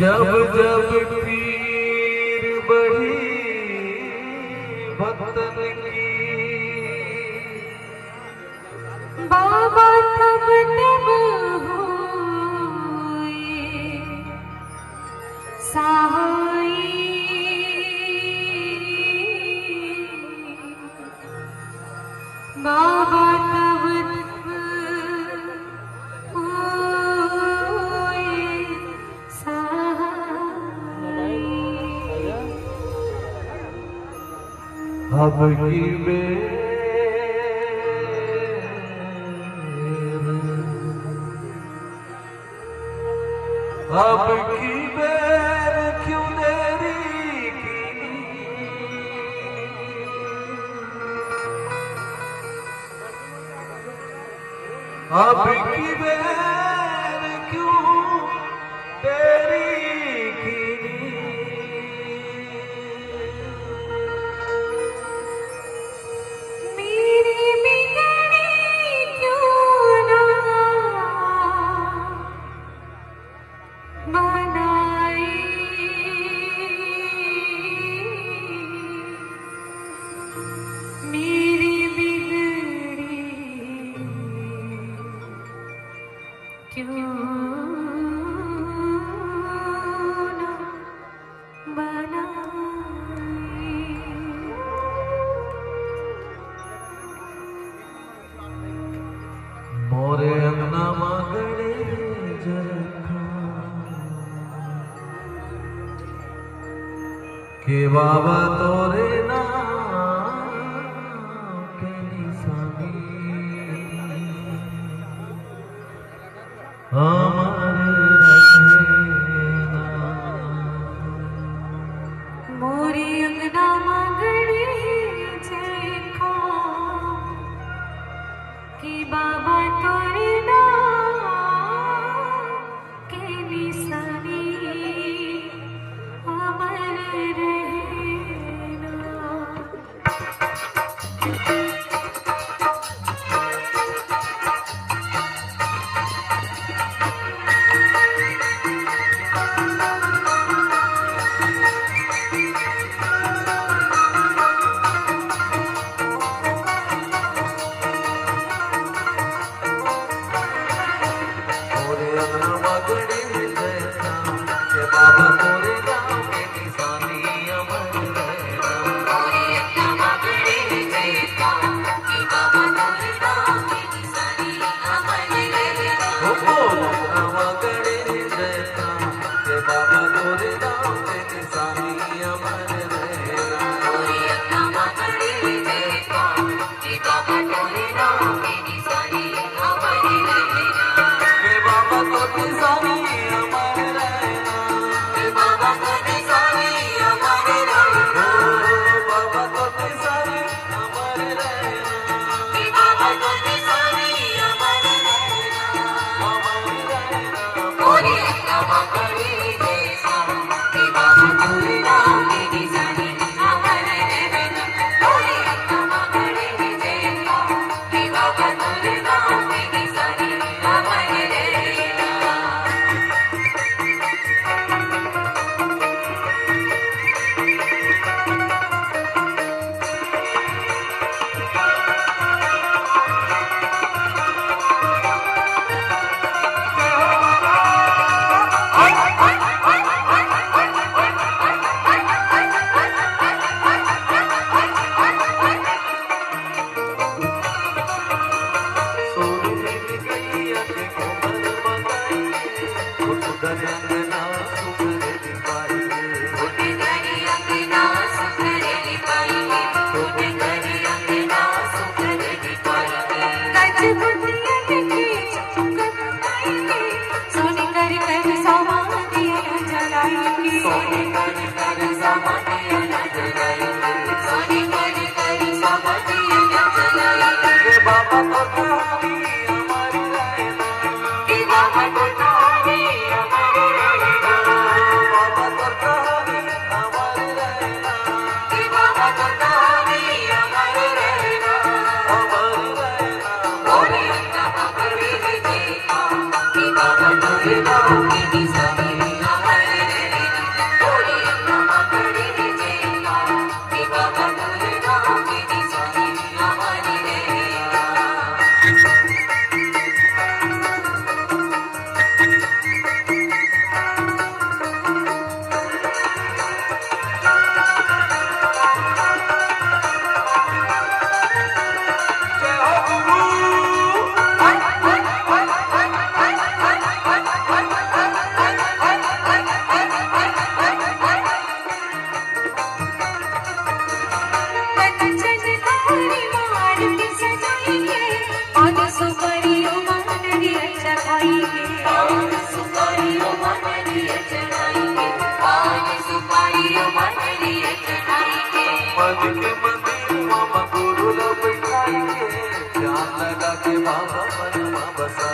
जब जब पीर बढ़ी भक्तन की बाबा तब तब होए सहाय बाबा तब तब होए सहाय अब की बेर अब की बेर क्यों देरी की अब की बेर क्यों देरी की मेरी बिगड़ी क्यों ना बनाई मेरी बिगड़ी क्यों ना बनाई मोरे अंगना मागड़े जरखा के बाबा तोरे नाम के निशानी अमर रखना मोरे अंगना मांगड़े जयखा कि बाबा तोरे नाम के निशानी अमर रहना मोरे अंगना मागड़े जरखा के बाबा तोरे नाम के निशानी अमर रहना मोरे अंगना मांगड़े जयखा कि बाबा तोरे नाम के निशानी अमर रहना मोरे अंगना मागड़े जरखा के बाबा तोरे नाम के निशानी अमर रहना मोरे अंगना मांगड़े जयखा कि बाबा तोरे नाम के निशानी अमर रहना के बाबा तो निशानी अमर रहना कि बाबा तो निशानी अमर रहना बाबा तो निशानी अमर रहना कि बाबा तो निशानी अमर रहना अमर रहना मोरे अंगना मांगड़े जयखा कि बाबा तोरे नाम के निशानी अमर रहना मोरे अंगना मांगड़े जयखा कि बाबा तोरे नाम के निशानी अमर रहना सोनी मिल गई अखे कोमल बनाई उठ कर अंगना सुखर दिखाई उठे घरी अंगना सुखरे दिपाई उठे घरी अंगना सुखरे दिपाई गज बुंदिया के चुकन आई सोनी कर कर समाधिया जलाई सोनी कर कर समाधिया जलाई सोनी कर कर समाधिया जलाई के बाबा तो कहानी अमर रहना कि बाबा तो तारे अमर रहना बाबा तो कहानी अमर रहना कि बाबा तो तारे अमर रहना अमर रहना मोरे लगा के बाबा मन बसा